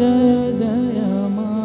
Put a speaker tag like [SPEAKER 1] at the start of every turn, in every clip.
[SPEAKER 1] जय जय माँ।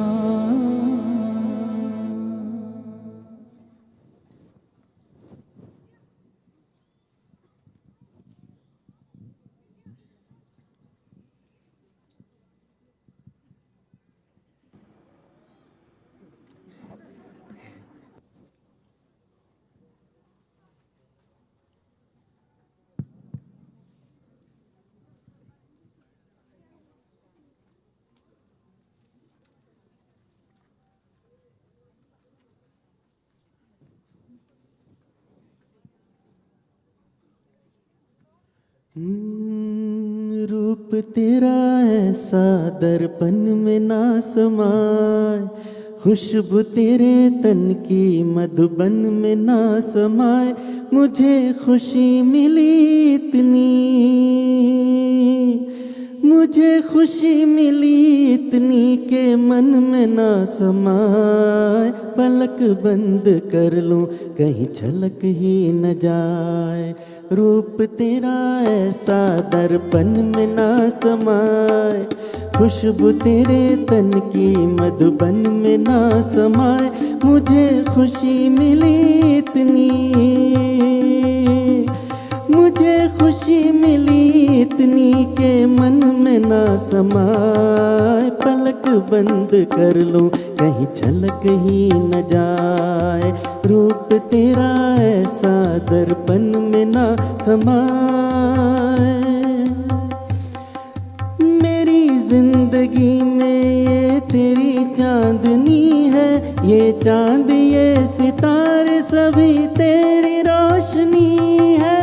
[SPEAKER 2] रूप तेरा ऐसा दर्पण में ना समाए, खुशबू तेरे तन की मधुबन में ना समाए। मुझे खुशी मिली इतनी, मुझे खुशी मिली इतनी के मन में ना समाए। पलक बंद कर लूं कहीं झलक ही न जाए, रूप तेरा ऐसा दर्पण में ना समाए, खुशबू तेरे तन की मधुबन में ना समाए। मुझे खुशी मिली इतनी, मुझे खुशी मिली इतनी के मन में ना समाए। पलक बंद कर लूं कहीं झलक ही न जाए, रूप तेरा ऐसा दर्पण में ना समाए। मेरी जिंदगी में ये तेरी चांदनी है, ये चांद ये सितारे सभी तेरी रोशनी है।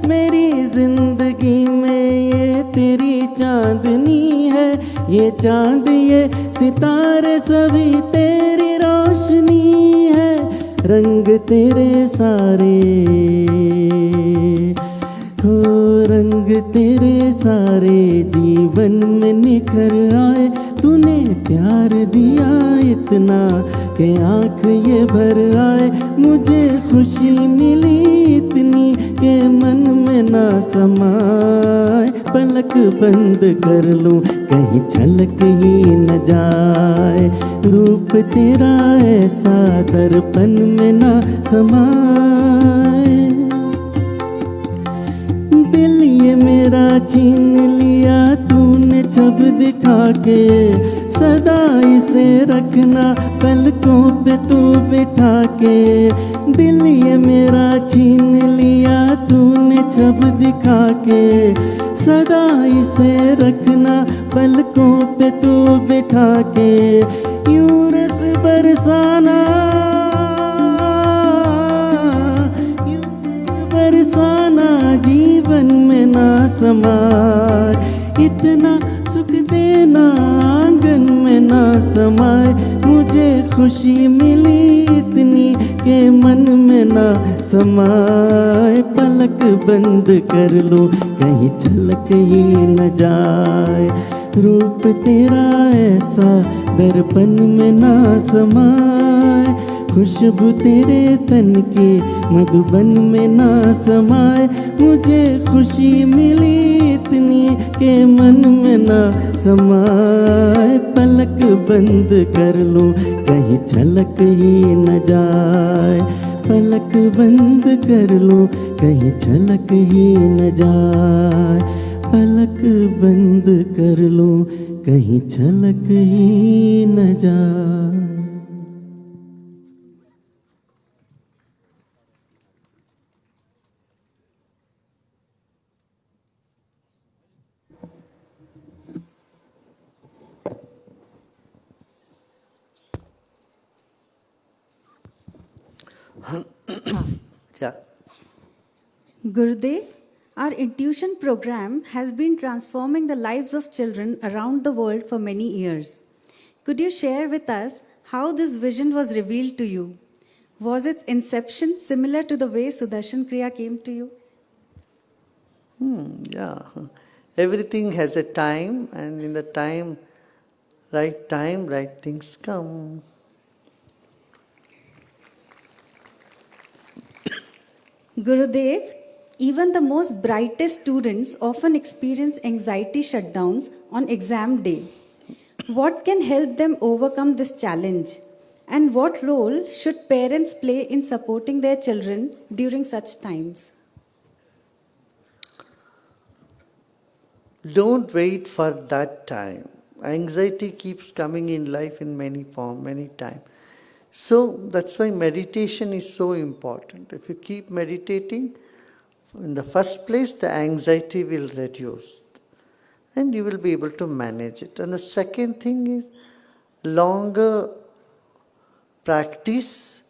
[SPEAKER 2] मेरी जिंदगी में ये तेरी चांदनी है, ये चांद ये सितारे सभी तेरी रोशनी है। रंग तेरे सारे हो, रंग तेरे सारे जीवन में निखर आए। तूने प्यार दिया इतना कि आँख ये भर आए। मुझे खुशी मिली इतनी के मन में ना समाए। पलक बंद कर लूं कहीं झलक ही न जाए, रूप तेरा ऐसा दर्पण में ना समाए। दिल ये मेरा छीन लिया तूने छब दिखा के, सदा इसे रखना पलकों पे तू बिठा के। दिल ये मेरा छीन लिया तूने छब दिखा के, सदा इसे रखना पलकों पे तू बिठा के। यूं रस बरसाना, यूं रस बरसाना जीवन में ना समाए। इतना सुख देना आंगन में ना समाए। मुझे खुशी मिली इतनी के मन में ना समाए। पलक बंद कर लूं कहीं झलक ही न जाए, रूप तेरा ऐसा दर्पण में ना समाए। खुशबू तेरे तन की मधुबन में ना समाए। मुझे खुशी मिली इतनी के मन में ना समाए। पलक बंद कर लूं कहीं झलक ही न जाए, पलक बंद कर लूं कहीं झलक ही न जाए। पलक बंद कर लूं कहीं झलक ही न जाए।
[SPEAKER 3] Yeah.
[SPEAKER 4] Gurudev, our intuition program has been transforming the lives of children around the world for many years. Could you share with us how this vision was revealed to you? Was its inception similar to the way Sudarshan Kriya came to you?
[SPEAKER 3] Yeah. Everything has a time, and in the time, right things come.
[SPEAKER 4] Gurudev, even the most brightest students often experience anxiety shutdowns on exam day. What can help them overcome this challenge? And what role should parents play in supporting their children during such times?
[SPEAKER 3] Don't wait for that time. Anxiety keeps coming in life in many forms, many times. So that's why meditation is so important. If you keep meditating, in the first place, the anxiety will reduce and you will be able to manage it. And the second thing is, longer practice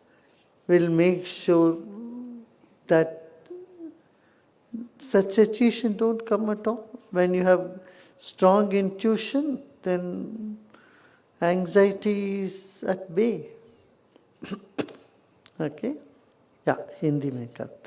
[SPEAKER 3] will make sure that such situation don't come at all. When you have strong intuition, then anxiety is at bay. Okay? या हिंदी में करते हैं.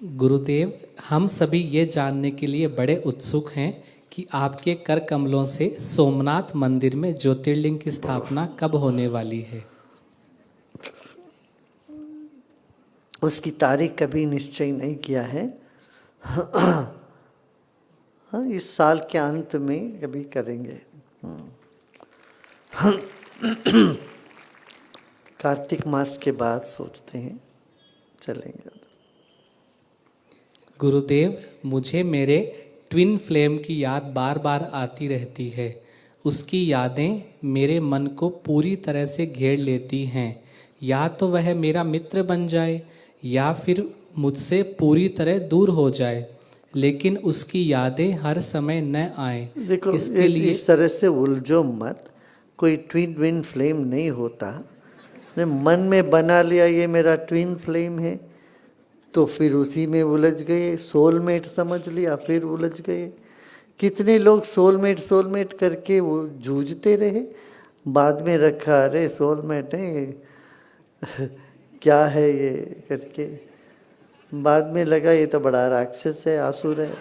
[SPEAKER 1] गुरुदेव, हम सभी ये जानने के लिए बड़े उत्सुक हैं कि आपके कर कमलों से सोमनाथ मंदिर में ज्योतिर्लिंग की स्थापना कब होने वाली है?
[SPEAKER 3] उसकी तारीख कभी निश्चय नहीं किया है. हाँ, इस साल के अंत में कभी करेंगे. कार्तिक मास के बाद सोचते हैं चलेंगे.
[SPEAKER 1] गुरुदेव, मुझे मेरे ट्विन फ्लेम की याद बार बार आती रहती है. उसकी यादें मेरे मन को पूरी तरह से घेर लेती हैं. या तो वह मेरा मित्र बन जाए या फिर मुझसे पूरी तरह दूर हो जाए, लेकिन उसकी यादें हर समय न आए.
[SPEAKER 3] देखो,
[SPEAKER 1] इसके लिए
[SPEAKER 3] इस तरह से उलझो मत. कोई ट्विन फ्लेम नहीं होता. ने मन में बना लिया ये मेरा ट्विन फ्लेम है, तो फिर उसी में उलझ गए. सोलमेट समझ लिया, फिर उलझ गए. कितने लोग सोलमेट करके वो जूझते रहे, बाद में रखा अरे सोलमेट है क्या है ये करके, बाद में लगा ये तो बड़ा राक्षस है, आसुर है.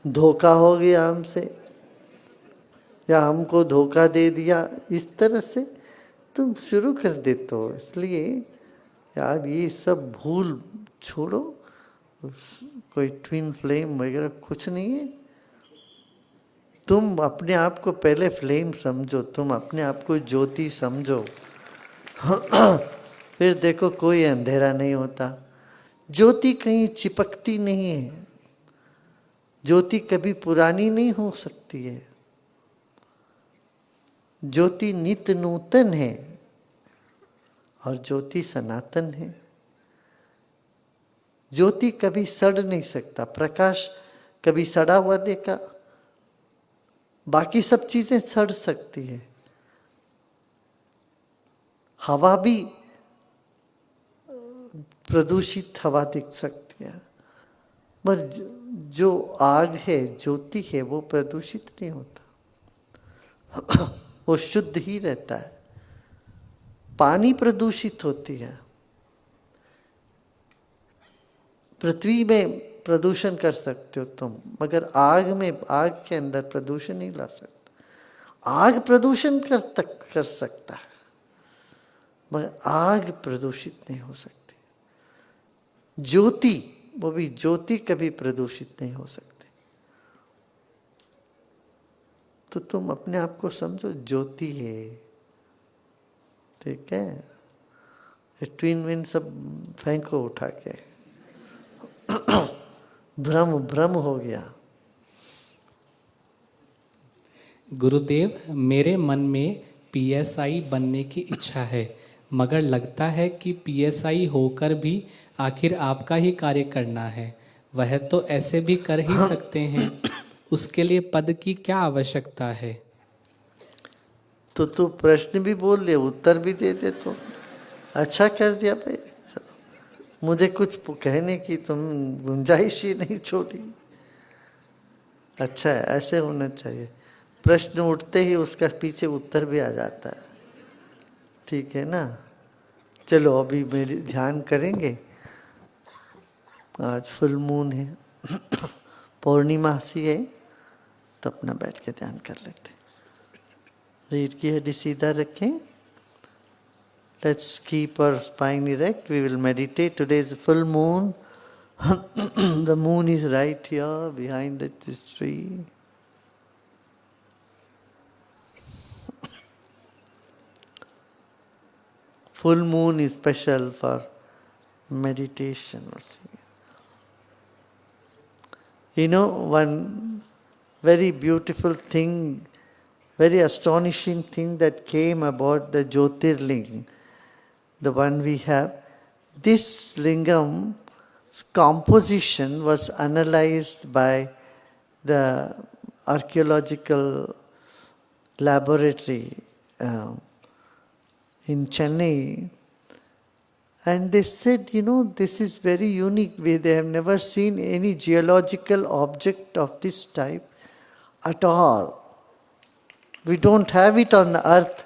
[SPEAKER 3] धोखा हो गया हमसे, या हमको धोखा दे दिया. इस तरह से तुम शुरू कर देते हो. इसलिए यार ये सब भूल छोड़ो. कोई ट्विन फ्लेम वगैरह कुछ नहीं है. तुम अपने आप को पहले फ्लेम समझो, तुम अपने आप को ज्योति समझो. फिर देखो कोई अंधेरा नहीं होता. ज्योति कहीं चिपकती नहीं है. ज्योति कभी पुरानी नहीं हो सकती है. ज्योति नित्य नूतन है और ज्योति सनातन है. ज्योति कभी सड़ नहीं सकता. प्रकाश कभी सड़ा हुआ देखा, बाकी सब चीजें सड़ सकती है. हवा भी प्रदूषित हवा दिख सकती है, पर जो आग है, ज्योति है, वो प्रदूषित नहीं होता. वो शुद्ध ही रहता है. पानी प्रदूषित होती है. पृथ्वी में प्रदूषण कर सकते हो तुम, मगर आग के अंदर प्रदूषण नहीं ला सकते. आग प्रदूषण कर सकता है, मगर आग प्रदूषित नहीं हो सकती. ज्योति, वो भी ज्योति कभी प्रदूषित नहीं हो सकती. तो तुम अपने आप को समझो ज्योति है. ठीक है? ट्विन सब फेंको उठा के. भ्रम हो गया.
[SPEAKER 1] गुरुदेव, मेरे मन में पीएसआई बनने की इच्छा है, मगर लगता है कि पीएसआई होकर भी आखिर आपका ही कार्य करना है. वह तो ऐसे भी कर ही सकते हैं. उसके लिए पद की क्या आवश्यकता है?
[SPEAKER 3] तो तू प्रश्न भी बोल ले, उत्तर भी दे दे, तो अच्छा कर दिया भाई. मुझे कुछ कहने की तुम गुंजाइश ही नहीं छोड़ी. अच्छा है, ऐसे होना चाहिए. प्रश्न उठते ही उसका पीछे उत्तर भी आ जाता है. ठीक है ना? चलो अभी मेरी ध्यान करेंगे. आज फुल मून है, पौर्णिमासी है, तो अपना बैठ के ध्यान कर लेते. रीढ़ की हड्डी सीधा रखें. Let's keep our spine erect. We will meditate. Today is the full moon. The moon is right here behind this tree. Full moon is special for meditation. You know, one very beautiful thing, very astonishing thing that came about the Jyotirling, the one we have. This lingam composition was analyzed by the archaeological laboratory in Chennai, and they said, this is very unique. They have never seen any geological object of this type at all. We don't have it on the earth,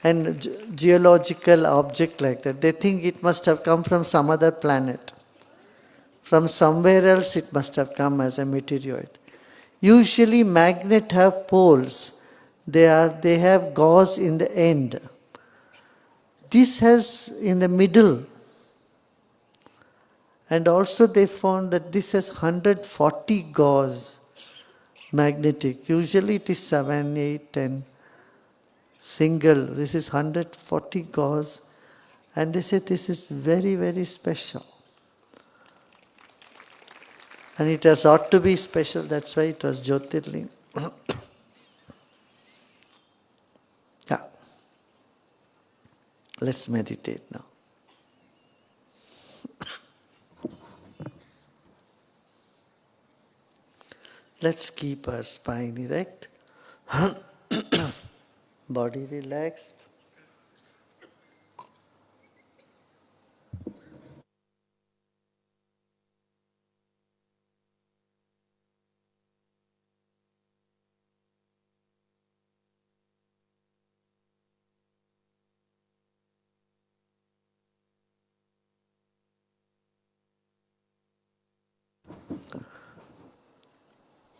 [SPEAKER 3] and geological object like that. They think it must have come from some other planet. From somewhere else it must have come as a meteoroid. Usually magnets have poles. They have gauze in the end. This has in the middle. And also they found that this has 140 gauze magnetic. Usually it is 7, 8, 10 single. This is 140 gauze. And they say this is very, very special. And it has ought to be special. That's why it was Jyotirling. Yeah. Let's meditate now. Let's keep our spine erect. Body relaxed.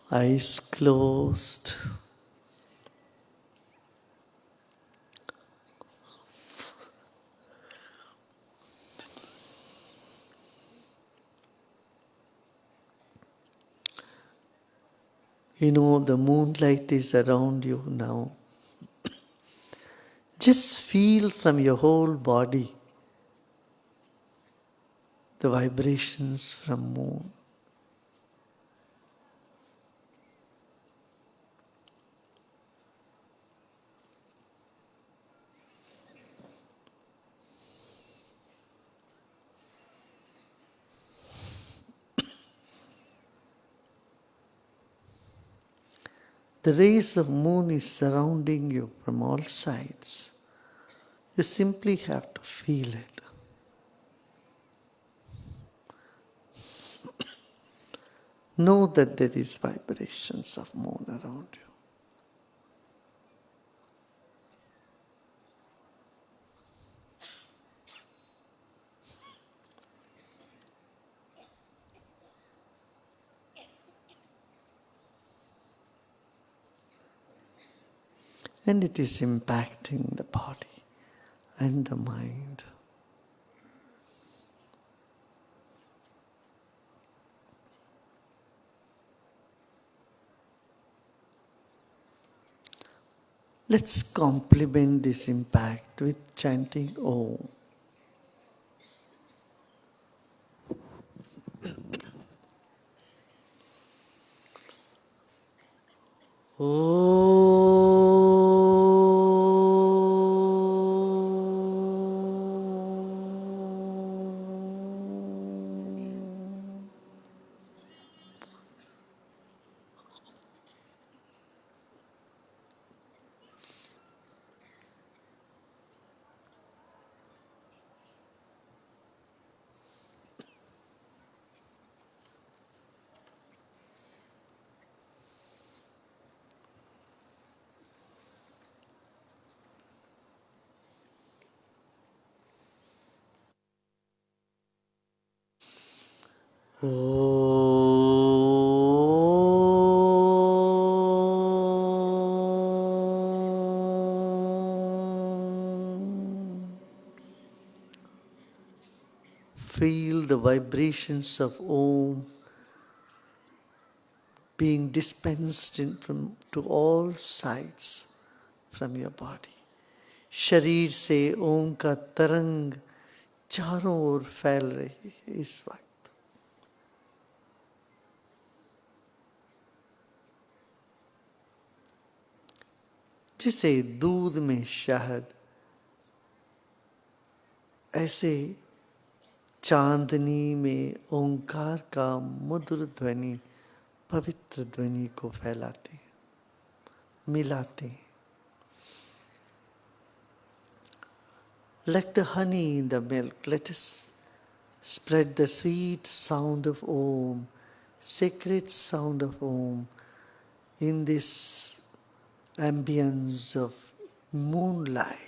[SPEAKER 3] Eyes closed. The moonlight is around you now. Just feel from your whole body the vibrations from moon. The rays of moon is surrounding you from all sides. You simply have to feel it. Know that there is vibrations of moon around you. And it is impacting the body and the mind. Let's complement this impact with chanting Om. feel the vibrations of Om being dispensed to all sides from your body. शरीर से ओम का तरंग चारों ओर फैल रही है इस वक्त। जिसे दूध में शहद, ऐसे चांदनी में ओंकार का मधुर ध्वनि, पवित्र ध्वनि को फैलाते हैं, मिलाते हैं। Like the honey in the milk, let us spread the sweet sound of Om, sacred sound of Om, in this ambience of moonlight.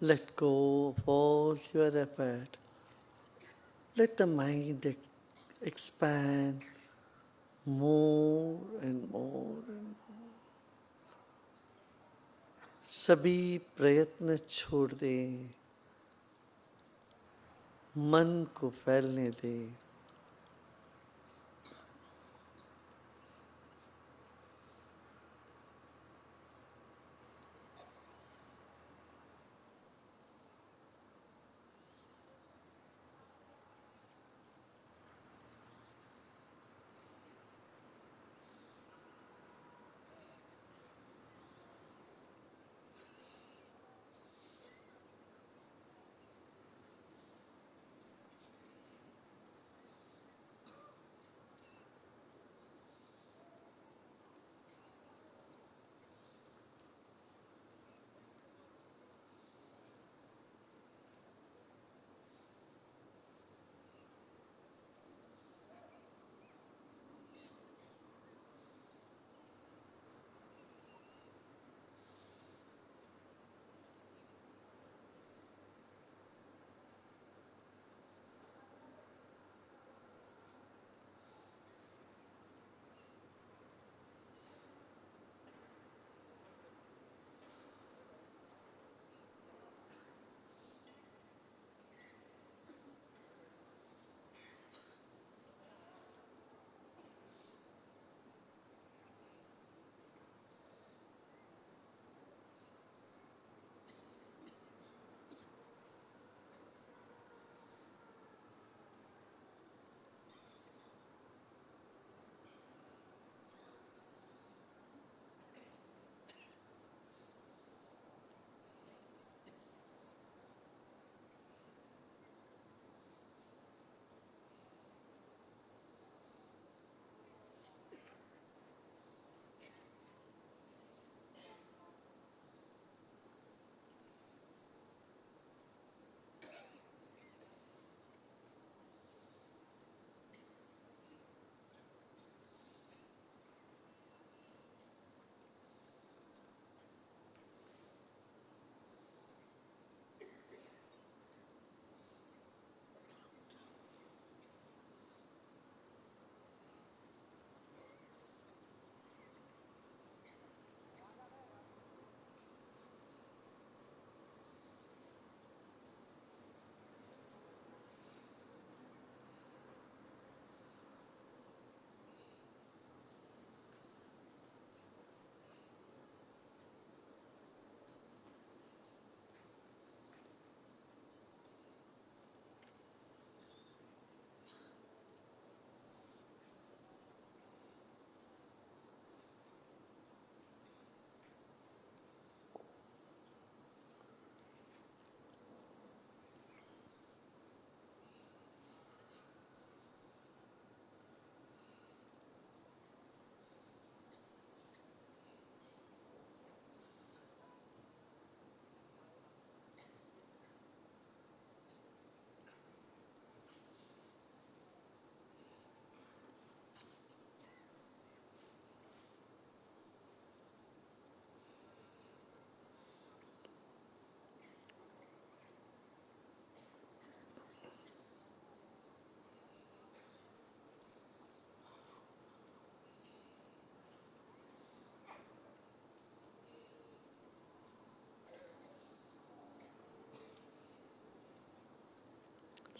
[SPEAKER 3] Let go of all your effort. Let the mind expand more and more and more. सभी प्रयत्न छोड़ दें, मन को फैलने दे।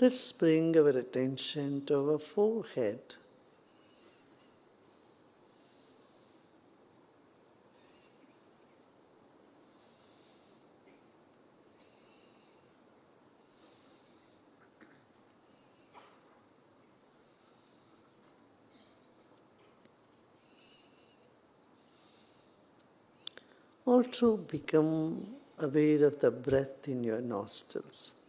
[SPEAKER 3] Let's bring our attention to our forehead. Also become aware of the breath in your nostrils.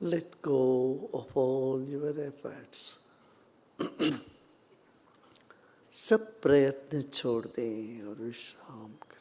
[SPEAKER 3] Let go of all your efforts. सब प्रयत्न छोड़ दें और विश्राम करें.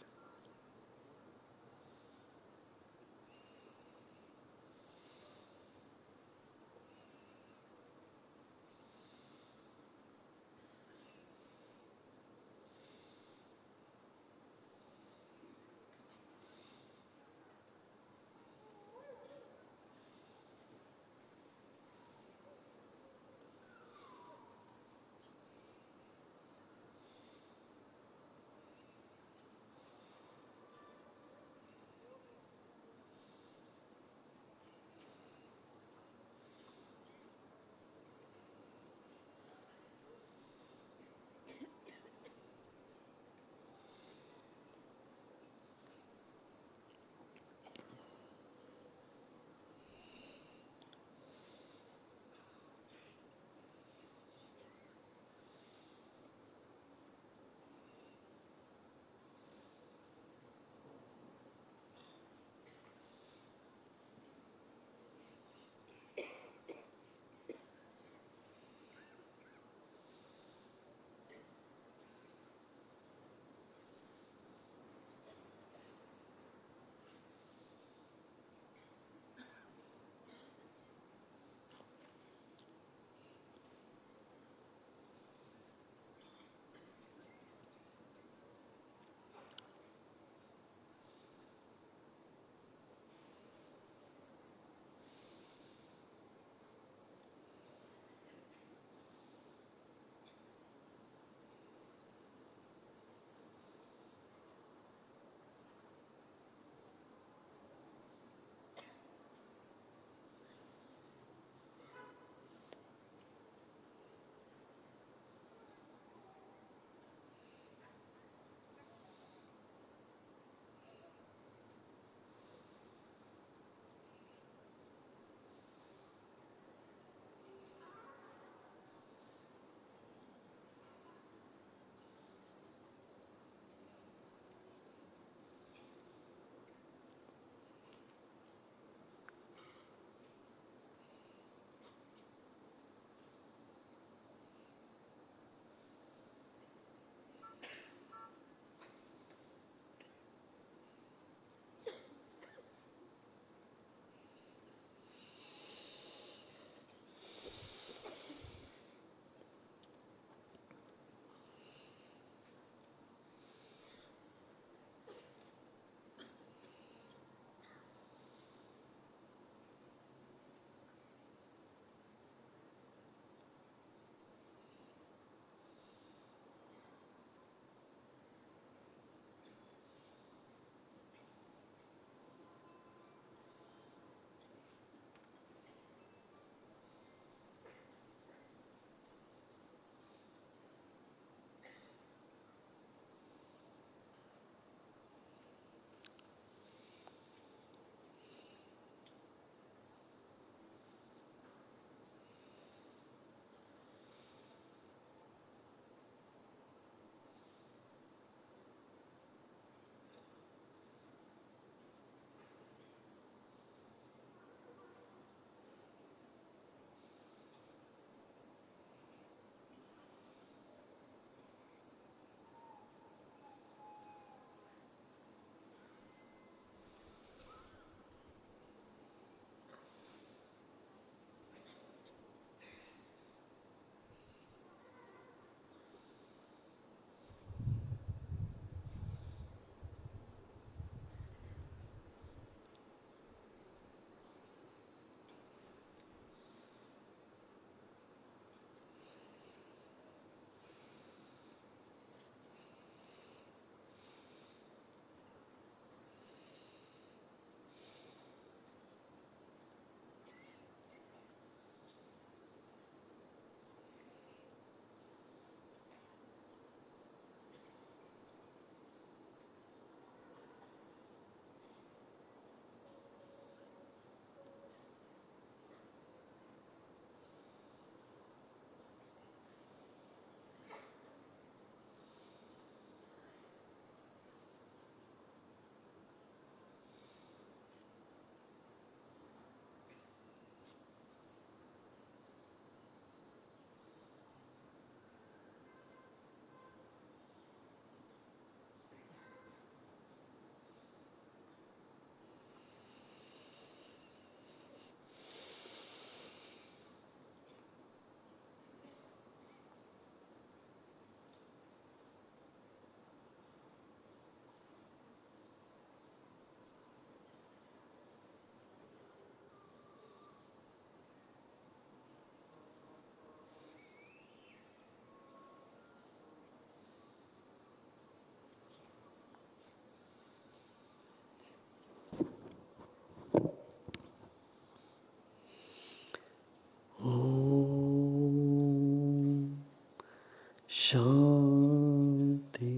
[SPEAKER 3] शांति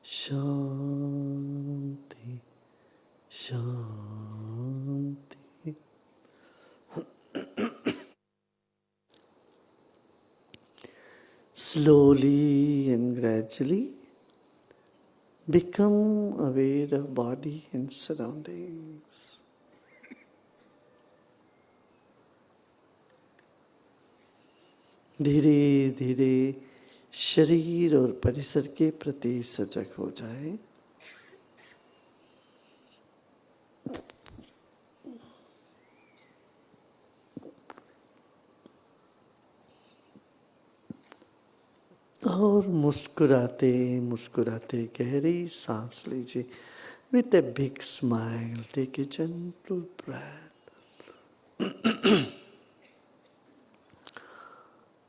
[SPEAKER 3] शांति शांति। Slowly and gradually become aware of body and surroundings. धीरे धीरे शरीर और परिसर के प्रति सजग हो जाए। और मुस्कुराते मुस्कुराते गहरी सांस लीजिए। With a big smile, take a gentle breath.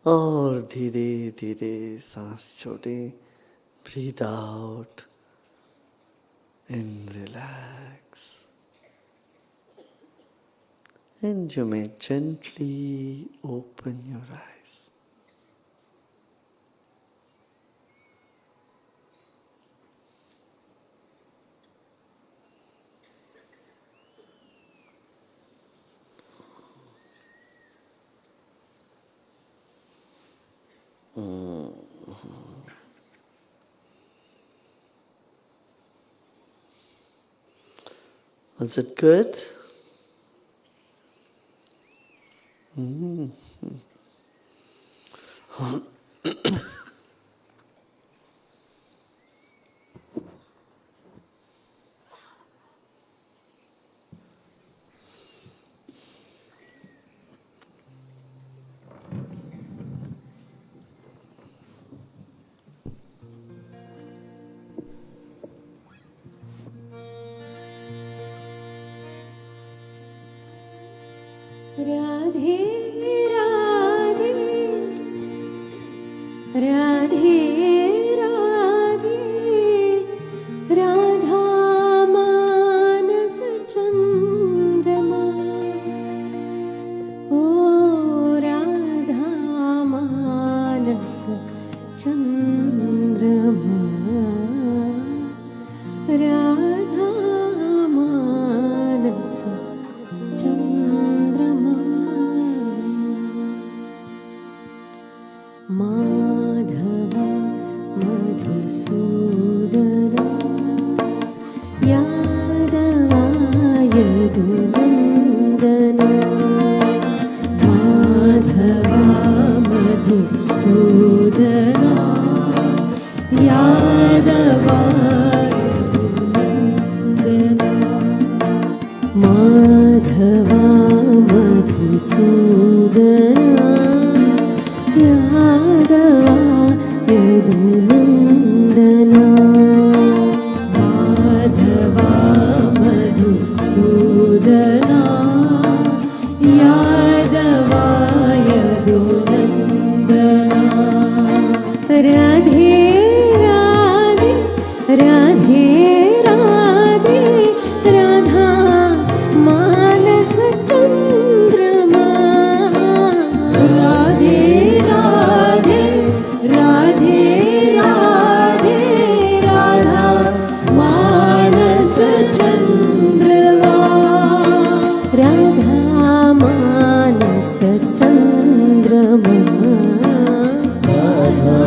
[SPEAKER 3] और धीरे धीरे सांस छोड़ें। Breathe out and relax. And you may gently open your eyes. Was it good?
[SPEAKER 5] Radhe Radhe Radhe Radhe Radha मानस चंद्रमा ओ राधा मानस चंद्रमा राधा मानस चंद्रमा माधव मधुसूदन यादवा यदुनन्दन माधवा मधुसूदन यादवा यदुनन्दन माधवा मधुसूदन यादवा यदुनन्दन माधवा मधुसूदन यादवा यदुनन्दन राधे राधे राधे राधे राधा मानस चंद्रमा राधे राधे राधे राधे राधा मानस चंद्रमा राधा मानस चंद्रमा राधा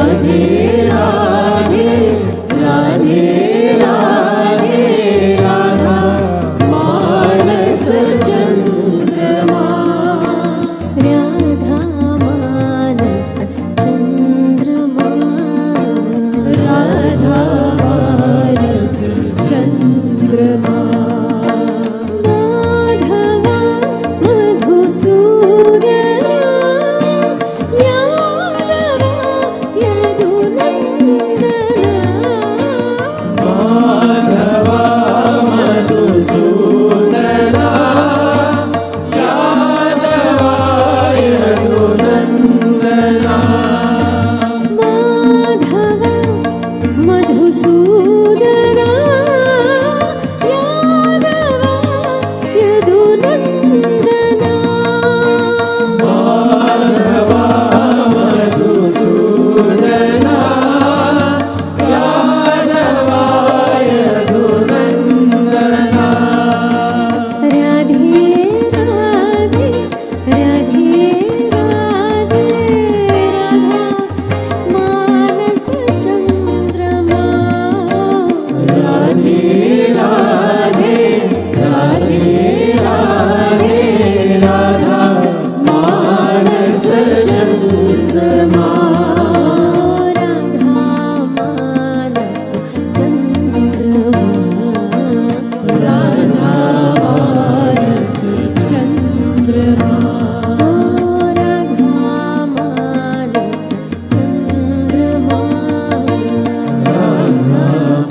[SPEAKER 5] राधे राधे राधे राधा मानस चंद्रमा राधा मानस चंद्रमा राधा मानस चंद्रमा माधवा मधुसूदना यादवा यदुनंदना
[SPEAKER 2] माधवा मधुसूदना यादवा यदुनंदना
[SPEAKER 5] माधवा मधुसूदना यादवा यदुनंदना
[SPEAKER 2] माधवा मधुसूदना यादवा यदुनंदना
[SPEAKER 5] राधे राधे राधे राधे राधा मानस चंद्रमा
[SPEAKER 2] राधे राधे राधे राधे राधा मानस चंद्रमा
[SPEAKER 5] राधा मानस चंद्रमा
[SPEAKER 2] राधा मानस
[SPEAKER 5] चंद्रमा राधा मानस चंद्रमा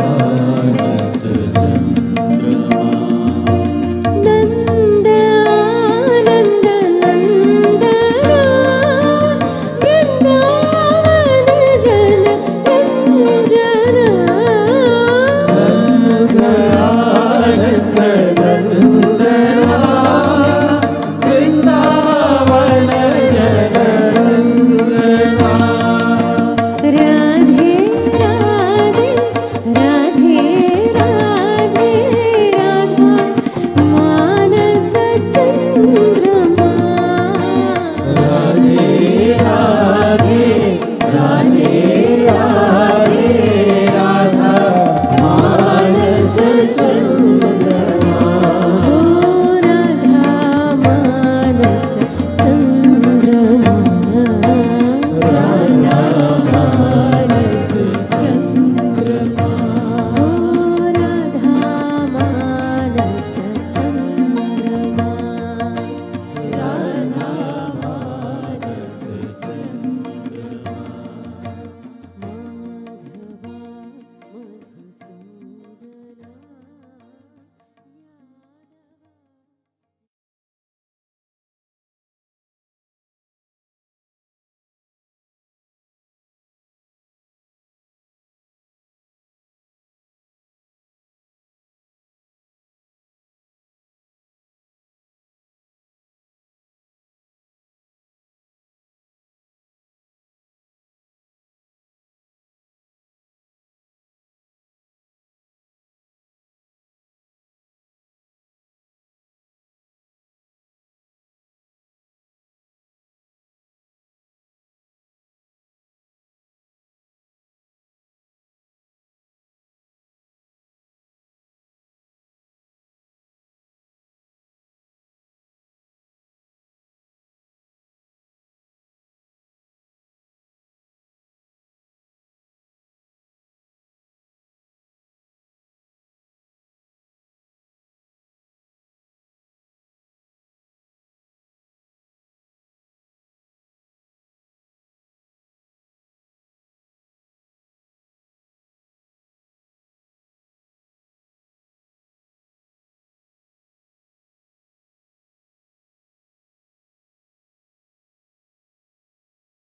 [SPEAKER 2] मानस चंद्रमा
[SPEAKER 5] नंद आनंद नंदना वृंदावन जन रंजना
[SPEAKER 2] आनंद नंदना वृंदावन जनरंजना
[SPEAKER 5] राधे राधे राधे राधे राधा मानस चंद्रमा
[SPEAKER 2] राधे राधे राधे